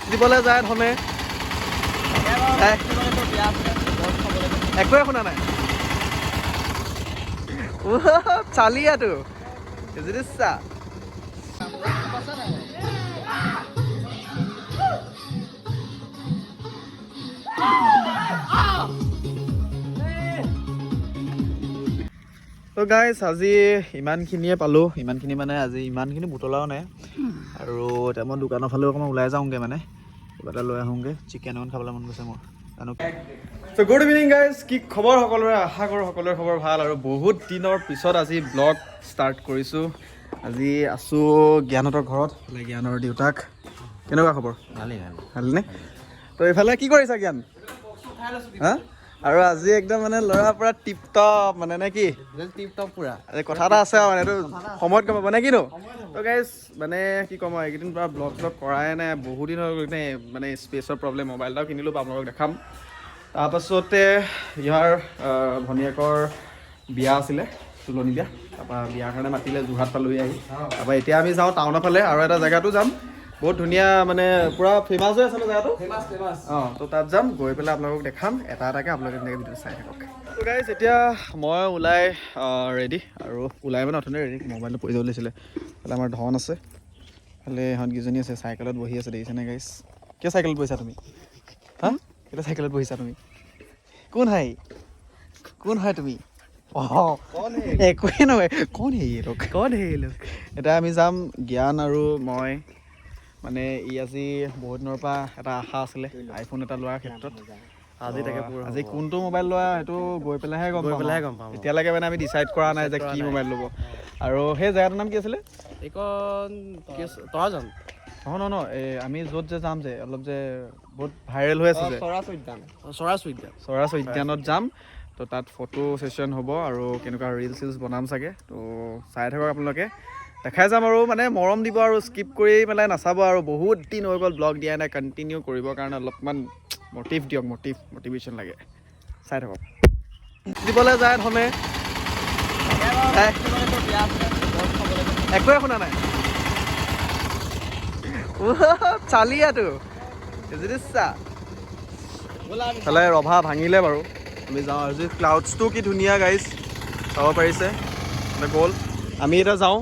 দিবলৈ যায় ধনে একোৱে শুনা নাই চালিয়াটো বুজিছা তো গাইজ আজি ইমানখিনিয়ে পালোঁ ইমানখিনি মানে আজি ইমানখিনি বুটলাও নাই আৰু এতিয়া মই দোকানৰ ফালেও অকণমান ওলাই যাওঁগৈ মানে কিবা এটা লৈ আহোঁগৈ চিকেন অকণ খাবলৈ মন গৈছে মোৰ তো গুড ইভিনিং গাইজ কি খবৰ সকলোৰে আশা কৰোঁ সকলোৰে খবৰ ভাল আৰু বহুত দিনৰ পিছত আজি ব্লগ ষ্টাৰ্ট কৰিছোঁ আজি আছোঁ জ্ঞানহঁতৰ ঘৰত জ্ঞানৰ দেউতাক কেনেকুৱা খবৰ ভালনে তো এইফালে কি কৰিছা জ্ঞান হা আৰু আজি একদম মানে ল'ৰা পৰা টিপ টপ মানে নে কি টিপ টপ পুৰা কথা এটা আছে আৰু মানে এইটো সময়ত গম পাব নে কিনো তো গাইজ মানে কি ক'ম আৰু এইকেইদিন পৰা ব্লগ চ্লগ কৰাই নাই বহুত দিন হৈ গ'ল মানে স্পেচৰ প্ৰব্লেম মোবাইল এটাও কিনিলোঁ আপোনালোকক দেখাম তাৰপাছতে ইয়াৰ ভনীয়েকৰ বিয়া আছিলে তুলনি বিয়া তাৰপৰা বিয়াৰ কাৰণে মাতিলে যোৰহাট পালোহি আহি তাৰপৰা এতিয়া আমি যাওঁ টাউনৰ ফালে আৰু এটা জেগাতো যাম বহুত ধুনীয়া মানে পুৰা ফেমাছ হৈ আছে ন জেগাটো অঁ তো তাত যাম গৈ পেলাই আপোনালোকক দেখাম এটা এটাকৈ আপোনালোকে তেনেকৈ ভিডিঅ' চাই থাকক তো গাইজ এতিয়া মই ওলাই ৰেডি আৰু ওলাই মানে অথনি ৰেডি মোবাইলটো পৰি যাব লাগিছিলে ফালে আমাৰ ধন আছে ফালে ইহঁতকেইজনী আছে চাইকেলত বহি আছে দেখিছেনে গাইজ কিয় চাইকেলত বহিছা তুমি হা কেতিয়া চাইকেলত বহিছা তুমি কোন হয় তুমি একোৱেই নহয় কোন হে লোক এতিয়া আমি যাম জ্ঞান আৰু মই মানে ই আজি বহুত দিনৰ পৰা এটা আশা আছিলে আইফোন এটা লোৱাৰ ক্ষেত্ৰত আজি কোনটো মোবাইল লোৱা সেইটো গৈ পেলাইহে গম পাম এতিয়ালৈকে মানে আমি ডিচাইড কৰা নাই যে কি মোবাইল ল'ব আৰু সেই জেগাটোৰ নাম কি আছিলে এইখন তৰাজান নহয় এই আমি য'ত যে যাম যে অলপ যে বহুত ভাইৰেল হৈ আছে যে চৰাচ উদ্যানত যাম তো তাত ফটো ছেশ্যন হ'ব আৰু কেনেকুৱা ৰিলচ চিলচ বনাম চাগে তো চাই থাকক আপোনালোকে দেখাই যাম আৰু মানে মৰম দিব আৰু স্কিপ কৰি পেলাই নাচাব আৰু বহুত দিন হৈ গ'ল ব্লগ দিয়া নাই কণ্টিনিউ কৰিবৰ কাৰণে অলপমান মটিভ দিয়ক মটিভেশ্যন লাগে চাই থাকক দিবলৈ যায় ধনে একোৱে শুনা নাই চালিয়াটো বুজিছা ফালে ৰভা ভাঙিলে বাৰু আমি যাওঁ আজি ক্লাউডছটো কি ধুনীয়া গাইজ চাব পাৰিছে গ'ল আমি এতিয়া যাওঁ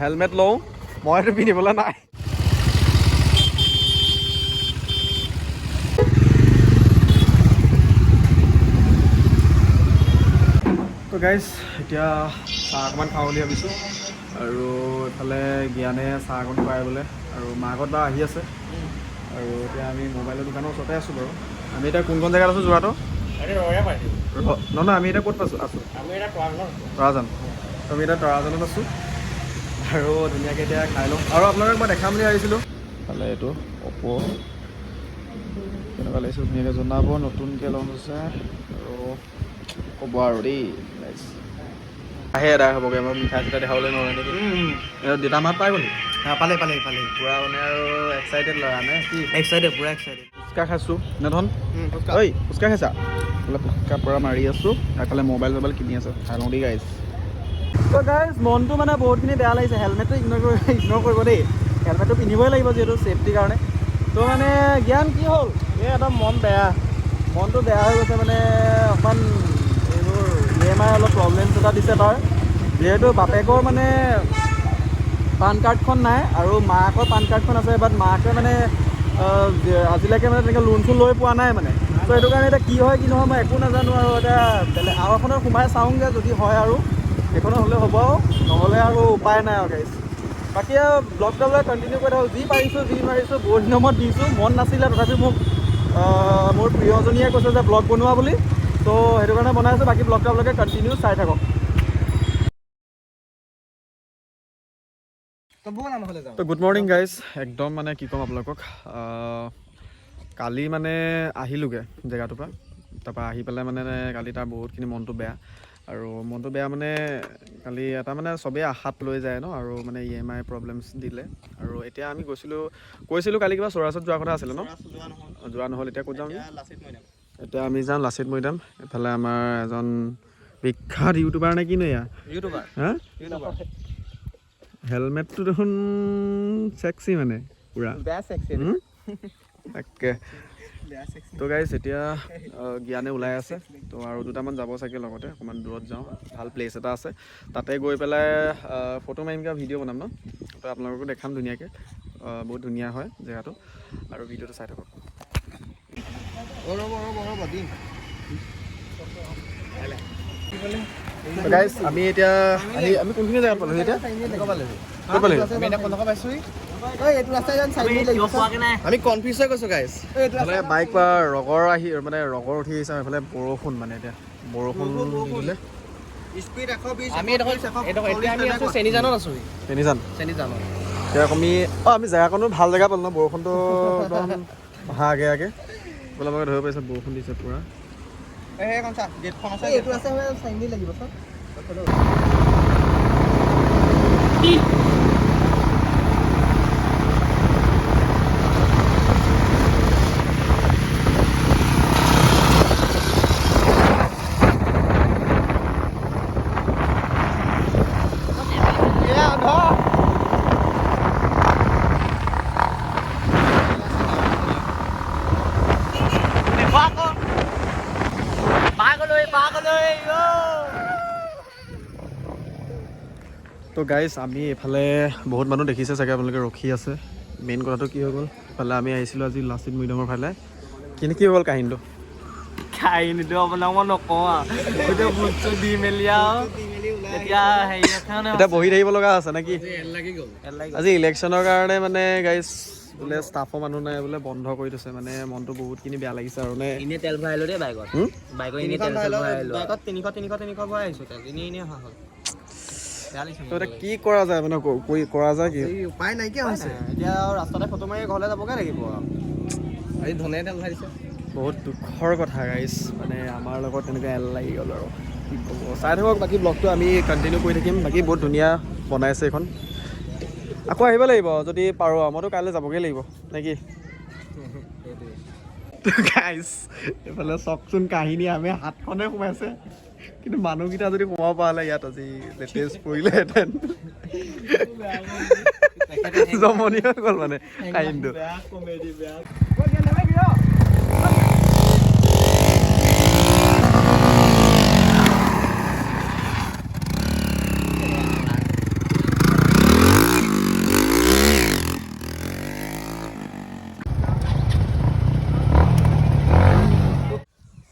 হেলমেট লওঁ মইতো পিন্ধিবলৈ নাই তো গাইজ এতিয়া চাহ অকণমান খাওঁ বুলি ভাবিছোঁ আৰু এইফালে জ্ঞানে চাহ অকণ খুৱাই বোলে আৰু মাকত বা আহি আছে আৰু এতিয়া আমি মোবাইলৰ দোকানৰ ওচৰতে আছোঁ বাৰু আমি এতিয়া কোনখন জেগাত আছোঁ যোৱাটো নহয় আমি এতিয়া ক'ত আছোঁ তৰাজান আমি এতিয়া তৰাজানত আছোঁ আৰু ধুনীয়াকৈ এতিয়া খাই লওঁ আৰু আপোনালোকক মই দেখাম বুলি আহিছিলোঁ ফালে এইটো অপ' কেনেকুৱা লাগিছে ধুনীয়াকৈ জনাব নতুনকৈ লঞ্চ হৈছে আৰু ক'ব আৰু দেই আহে এদাই হ'বগৈ মই মিঠাই চিঠাই দেখাবলৈ নোৱাৰোঁ নেকি দেউতা মাত পাই গ'লি পালে পূৰা মানে আৰু এক্সাইটেড ল'ৰা নে কি পূৰা এক্সাইটেড ফুচকা খাইছোঁ নে ধন ঐ ফুচকা খাইছা বোলে ফুচকা পূৰা মাৰি আছোঁ এইফালে মোবাইল কিনি আছে খাই লওঁ দেই গাইজ তো গাইজ মনটো মানে বহুতখিনি বেয়া লাগিছে হেলমেটটো ইগন'ৰ কৰিব দেই হেলমেটটো পিন্ধিবই লাগিব যিহেতু ছেফটিৰ কাৰণে তো মানে জ্ঞান কি হ'ল এই একদম মনটো বেয়া হৈ গৈছে মানে অকণমান এইবোৰ EMI অলপ প্ৰব্লেমছ এটা দিছে তাৰ যিহেতু বাপেকৰ মানে পান কাৰ্ডখন নাই আৰু মাকৰ পান কাৰ্ডখন আছে বাট মাকে মানে আজিলৈকে মানে তেনেকৈ লোন চোন লৈ পোৱা নাই মানে ত' সেইটো কাৰণে এতিয়া কি হয় কি নহয় মই একো নাজানো আৰু এতিয়া বেলেগ আৰু এখনত সোমাই চাওঁগৈ যদি হয় আৰু এইখনত হ'লে হ'ব নহ'লে আৰু উপায় নাই আৰু গাইজ বাকী আৰু ব্লগ ডাবলৈ কণ্টিনিউ কৰি থাকোঁ যি মাৰিছোঁ বহুত দিনৰ মূৰত দিছোঁ মন নাছিলে তথাপি মোক মোৰ প্ৰিয়জনীয়ে কৈছে যে ব্লগ বনোৱা বুলি তো সেইটো কাৰণে বনাইছোঁ বাকী ব্লগ ডাললৈকে কণ্টিনিউ চাই থাকক তো গুড মৰ্ণিং গাইজ একদম মানে কি ক'ম আপোনালোকক কালি মানে আহিলোগৈ জেগাটোৰ পৰা তাৰপৰা আহি পেলাই মানে কালি তাৰ বহুতখিনি মনটো বেয়া আৰু মনটো বেয়া মানে কালি এটা মানে চবেই আশাত লৈ যায় ন আৰু মানে EMI প্ৰব্লেমছ দিলে আৰু এতিয়া আমি কৈছিলোঁ কালি কিবা চৰাচত যোৱাৰ কথা আছিলে ন যোৱা নহ'ল এতিয়া ক'ত যাম এতিয়া আমি যাম লাচিত মৈদাম এফালে আমাৰ এজন বিখ্যাত ইউটিউবাৰ নে কিনো এয়া ইউটিউবাৰ হা হেলমেটটো দেখোন চেক্সি মানে পুৰা বেয়া চেক্সি তাকে তো গাইজ এতিয়া জ্ঞানে ওলাই আছে তো আৰু দুটামান যাব চাগে লগতে অকণমান দূৰত যাওঁ ভাল প্লেচ এটা আছে তাতে গৈ পেলাই ফটো মাৰিমগৈ ভিডিঅ' বনাম ন তো আপোনালোককো দেখাম ধুনীয়াকৈ বহুত ধুনীয়া হয় জেগাটো আৰু ভিডিঅ'টো চাই থাকক গাইজ আমি এতিয়া আমি কোনখিনি জেগাত পালোঁ এতিয়া আমি কনফিউজ হৈ গৈছোঁ গাইজ এইফালে বাইক বা ৰগৰ আহি মানে ৰগৰ উঠি আহিছে এইফালে বৰষুণ মানে এতিয়া বৰষুণ দিলে এতিয়া আমি জেগাকণো ভাল জেগা পালোঁ ন বৰষুণটো একদম অহা আগে আগে আপোনালোকে ধৰিব পাৰিছে বৰষুণ দিছে পূৰা তো গাইজ আমি এইফালে বহুত মানুহ দেখিছে চাগে আপোনালোকে ৰখি আছে মেইন কথাটো কি হৈ গ'ল এইফালে আমি আহিছিলোঁ আজি লাচিত মৈদামৰ ফালে কিন্তু কি হৈ গ'ল কাহিনীটো আপোনাক মই নকওঁ আৰু বুটটো দি মেলি আৰু এতিয়া এতিয়া বহি থাকিব লগা আছে নেকি আজি ইলেকশ্যনৰ কাৰণে মানে গাইজ বোলে ষ্টাফৰ মানুহ নাই বোলে বন্ধ কৰি থৈছে মানে মনটো বহুতখিনি বেয়া লাগিছে আৰু নে এনেই তেল ভৰাই আহিলোঁ দেই বাইকত এনেই তেল ভৰাই আহিলোঁ বাইকত 300 ভৰাই আহিছোঁ তেল এনেই অহা হ'ল তো এতিয়া কি কৰা যায় মানে কৰা যায় কি উপায় নাইকিয়া হৈছে এতিয়া ৰাস্তাতে ফটো মাৰি ঘৰলৈ যাবগৈ লাগিব আৰু ধনে তেল ভৰাই দিছে বহুত দুখৰ কথা গাইজ মানে আমাৰ লগত তেনেকৈ এল লাগি গ'ল আৰু কি ক'ব চাই থাকক বাকী ব্লগটো আমি কণ্টিনিউ কৰি থাকিম বাকী বহুত ধুনীয়া বনাইছে এইখন আকৌ আহিব লাগিব যদি পাৰোঁ আৰু মইতো কাইলৈ যাবগৈ লাগিব নে কি গাইজ এইফালে চাওকচোন কাহিনী আমি হাতখনে সোমাইছে কিন্তু মানুহকেইটা যদি সোমাব পৰা হ'লে ইয়াত আজি লেটেষ্ট পৰিলেহেঁতেন জমনি হৈ গ'ল মানে কাহিনীটো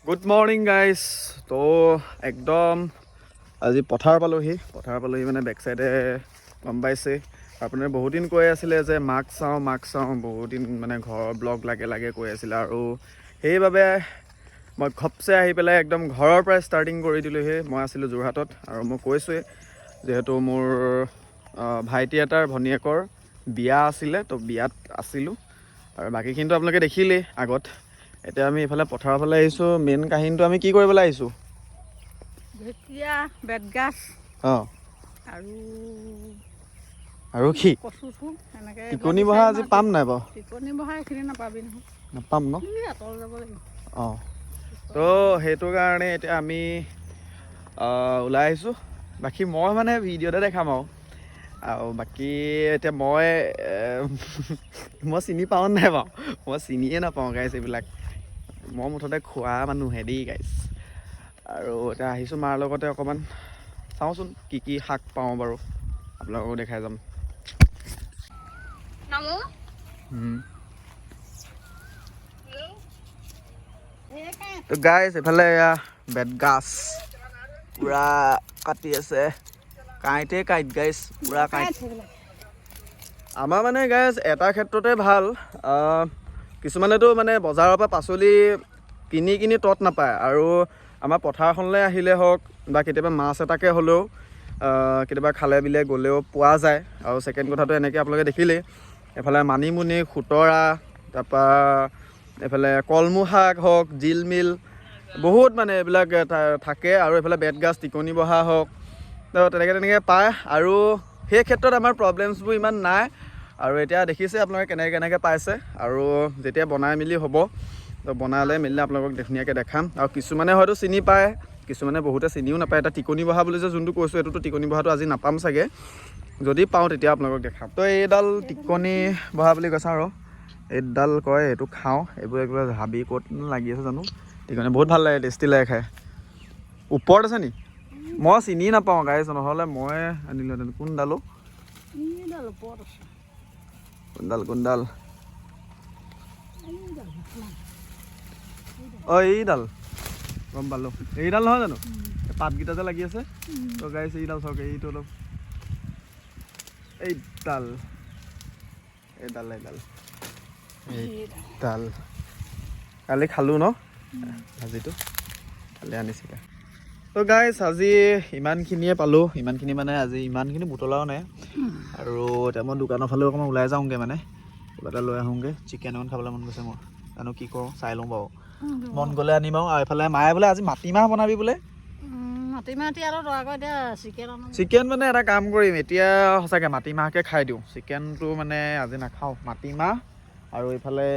গুড মৰ্ণিং গাইজ তো একদম আজি পথাৰ পালোহি মানে বেক চাইডে গম পাইছে আপোনাৰ বহুত দিন কৈ আছিলে যে মাক চাওঁ বহুত দিন মানে ঘৰৰ ব্লগ লাগে কৈ আছিলে আৰু সেইবাবে মই ঘপচে আহি পেলাই একদম ঘৰৰ পৰাই ষ্টাৰ্টিং কৰি দিলোঁহি মই আছিলোঁ যোৰহাটত আৰু মই কৈছোঁৱেই যিহেতু মোৰ ভাইটি এটাৰ ভনীয়েকৰ বিয়া আছিলে তো বিয়াত আছিলোঁ আৰু বাকীখিনিতো আপোনালোকে দেখিলেই আগত এতিয়া আমি এইফালে পথাৰৰ ফালে আহিছোঁ মেইন কাহিনীটো আমি কি কৰিবলৈ আহিছোঁ ঢেকীয়া বেতগাজ আৰু কি কচু এনেকৈ টিকনি বহা আজি পাম নাই বাৰু টিকনি বহা এইখিনি নাপাবি নহয় নাপাম ন আঁতৰ যাব লাগিব অঁ তো সেইটো কাৰণে এতিয়া আমি ওলাই আহিছোঁ বাকী মই মানে ভিডিঅ'তে দেখাম আৰু বাকী এতিয়া মই চিনি পাওঁ নাই বাৰু মই চিনিয়ে নাপাওঁ গাইজ এইবিলাক মই মুঠতে খোৱা মানুহে দেই গাইজ আৰু এতিয়া আহিছোঁ মাৰ লগতে অকণমান চাওঁচোন কি শাক পাওঁ বাৰু আপোনালোককো দেখাই যাম তো গাইজ এইফালে এয়া বেতগাজ পূৰা কাটি আছে কাঁইটে কাঁইট গাইজ পূৰা কাঁইট আমাৰ মানে গাইজ এটা ক্ষেত্ৰতে ভাল কিছুমানেতো মানে বজাৰৰ পৰা পাচলি কিনি তত নাপায় আৰু আমাৰ পথাৰখনলৈ আহিলে হওক বা কেতিয়াবা মাছ এটাকে হ'লেও কেতিয়াবা খালে বিলে গ'লেও পোৱা যায় আৰু ছেকেণ্ড কথাটো এনেকৈ আপোনালোকে দেখিলেই এফালে মানিমুনি খুতৰা তাৰপৰা এইফালে কলমৌ শাক হওক জিলমিল বহুত মানে এইবিলাক থাকে আৰু এইফালে বেতগাজ টিকনি বহা হওক তো তেনেকৈ পায় আৰু সেই ক্ষেত্ৰত আমাৰ প্ৰব্লেমছবোৰ ইমান নাই আৰু এতিয়া দেখিছে আপোনালোকে কেনেকৈ পাইছে আৰু যেতিয়া বনাই মেলি হ'ব তো বনালে মেলিলে আপোনালোকক ধুনীয়াকৈ দেখাম আৰু কিছুমানে হয়তো চিনি পায় কিছুমানে বহুতে চিনিও নাপায় এটা টিকনি বহা বুলি যে যোনটো কৈছোঁ এইটোতো টিকনি বহাটো আজি নাপাম চাগে যদি পাওঁ তেতিয়া আপোনালোকক দেখাম তো এইডাল টিকনি বহা বুলি কৈছে আৰু এইডাল কয় এইটো খাওঁ এইবোৰ হাবি ক'ত লাগি আছে জানো টিকনি বহুত ভাল লাগে টেষ্টি লাগে খাই ওপৰত আছে নি মই চিনি নাপাওঁ গাইছ নহ'লে মই আনিলোহেঁতেন কোনডালো কোনডাল অঁ এইডাল গম পালোঁ এইডাল নহয় জানো পাতকেইটা যে লাগি আছে তো গাইছ এইডাল চাওক এইটো অলপ এইডাল কালি খালোঁ ন ভাজিটো কালি আনিছিলে তো গাইছ আজি ইমানখিনিয়ে পালোঁ ইমানখিনি মানে আজি ইমানখিনি বুটলাও নাই আৰু এতিয়া মই দোকানৰ ফালেও অকণমান ওলাই যাওঁগৈ মানে কিবা এটা লৈ আহোঁগৈ চিকেন অকণ খাবলৈ মন গৈছে মোৰ জানো কি কৰোঁ চাই লওঁ বাৰু মন গ'লে আনিম আৰু এইফালে মায়ে বোলে আজি মাটিমাহ বনাবি বোলে চিকেন মানে এটা কাম কৰিম এতিয়া সঁচাকৈ মাটিমাহকে খাই দিওঁ চিকেনটো মানে আজি নাখাওঁ মাটিমাহ আৰু এইফালে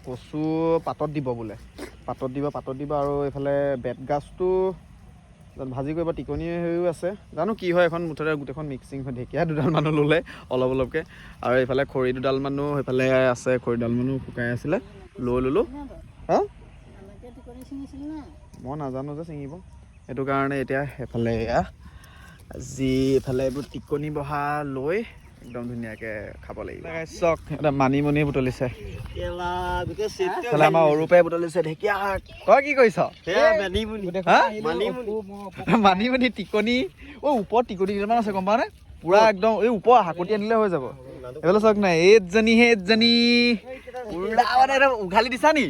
কচু পাতত দিব বোলে পাতত দিব আৰু এইফালে বেতগাজটো ভাজি কৰিব টিকনি হেৰিও আছে জানো কি হয় এখন মুঠতে গোটেইখন মিক্সিং হৈ ঢেকীয়া দুডাল মানুহ ল'লে অলপকৈ আৰু এইফালে খৰি দুডাল মানুহ সেইফালে আছে খৰি দুডাল মানুহ শুকাই আছিলে লৈ ল'লোঁ হা মই নাজানো যে ছিঙিব সেইটো কাৰণে এতিয়া সেইফালে আজি এইফালে এইবোৰ টিকনি বহা লৈ একদম ধুনীয়াকৈ খাব লাগিব চক এটা মানিমুনি বুটলিছে আমাৰ অৰূপে বুটলিছে ঢেকীয়া শাক তই কি কৰিছ মানিমুনি টিকনি ওপৰত টিকনি কেইটামান আছে গম পাৱ নে পুৰা একদম এই ওপৰ হাকতি আনিলে হৈ যাব এইফালে চাওক নাই এইজনী পুৰা মানে একদম উঘালি দিছা নি